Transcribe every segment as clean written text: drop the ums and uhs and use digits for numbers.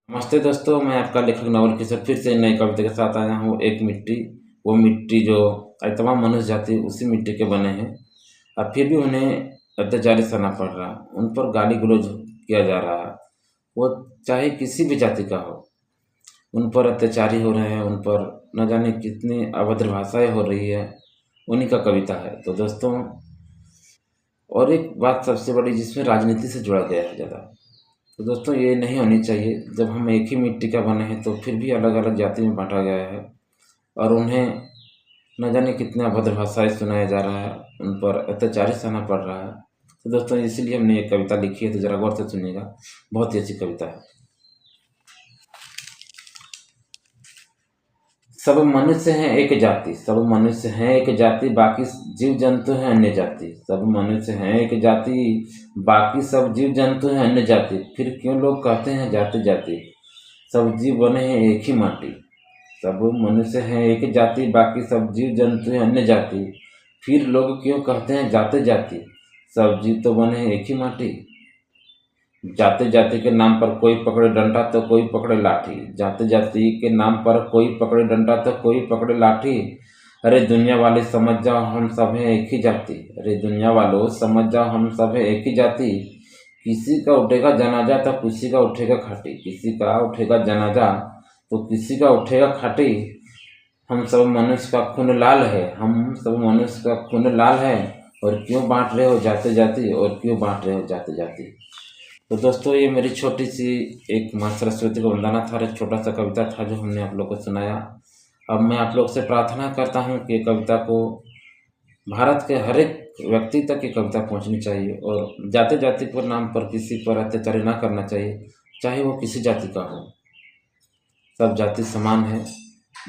नमस्ते दोस्तों, मैं आपका लेखक नवल किशोर फिर से नई कविता के साथ आया हूँ। एक मिट्टी, वो मिट्टी जो आज तमाम मनुष्य जाति उसी मिट्टी के बने हैं और फिर भी उन्हें अत्याचारी सहना पड़ रहा, उन पर गाली गलौज किया जा रहा है। वो चाहे किसी भी जाति का हो, उन पर अत्याचारी हो रहे हैं, उन पर न जाने कितनी अभद्र भाषाएं हो रही है। उन्हीं का कविता है। तो दोस्तों, और एक बात सबसे बड़ी जिसमें राजनीति से जुड़ा गया है ज़्यादा, तो दोस्तों ये नहीं होनी चाहिए। जब हम एक ही मिट्टी का बने हैं तो फिर भी अलग अलग जाति में बांटा गया है और उन्हें न जाने कितने अभद्र भाषाएं सुनाया जा रहा है, उन पर अत्याचारी सहना पड़ रहा है। तो दोस्तों इसीलिए हमने एक कविता लिखी है, तो ज़रा गौर से सुनिएगा। बहुत ही अच्छी कविता है। सब मनुष्य हैं एक जाति, सब मनुष्य हैं एक जाति, बाकी जीव जंतु हैं अन्य जाति। सब मनुष्य हैं एक जाति, बाकी सब जीव जंतु हैं अन्य जाति। फिर क्यों लोग कहते हैं जाति जाति, सब जीव बने हैं एक ही माटी। सब मनुष्य हैं एक जाति, बाकी सब जीव जंतु हैं अन्य जाति। फिर लोग क्यों कहते हैं जाति जाति, सब जीव तो बने हैं एक ही माटी। जाति जाति के नाम पर कोई पकड़े डंडा तो कोई पकड़े लाठी, जाति जाति के नाम पर कोई पकड़े डंडा तो कोई पकड़े लाठी। अरे दुनिया वाले समझ जाओ हम सब हैं एक ही जाति, अरे दुनिया वालों समझ जाओ हम सब हैं एक ही जाति। किसी का उठेगा जनाजा तो किसी का उठेगा खाटी, किसी का उठेगा जनाजा तो किसी का उठेगा खाटी। हम सब मनुष्य का खून लाल है, हम सब मनुष्य का खून लाल है। और क्यों बांट रहे हो जाति जाति, और क्यों बांट रहे हो जाति जाति। तो दोस्तों ये मेरी छोटी सी एक माँ सरस्वती को वंदना था, एक छोटा सा कविता था जो हमने आप लोग को सुनाया। अब मैं आप लोग से प्रार्थना करता हूँ कि कविता को भारत के हर एक व्यक्ति तक ये कविता पहुँचनी चाहिए और जाति जाति पर नाम पर किसी पर अत्याचार ना करना चाहिए, चाहे वो किसी जाति का हो। सब जाति समान है।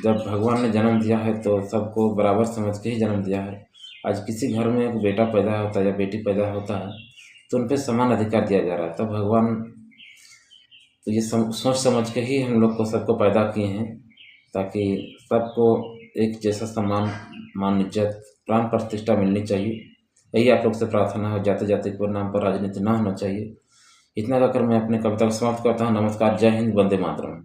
जब भगवान ने जन्म दिया है तो सबको बराबर समझ के ही जन्म दिया है। आज किसी घर में एक बेटा पैदा होता है या बेटी पैदा होता है तो उन पर समान अधिकार दिया जा रहा है। तब भगवान तो ये सोच समझ के ही हम लोग को सबको पैदा किए हैं, ताकि सबको एक जैसा सम्मान, मान, इज्जत, प्राण प्रतिष्ठा मिलनी चाहिए। यही आप लोग से प्रार्थना है। जाते जाते के नाम पर राजनीति ना होना चाहिए। इतना कहकर मैं अपनी कविता को समाप्त करता हूँ। नमस्कार, जय हिंद, वंदे मातरम।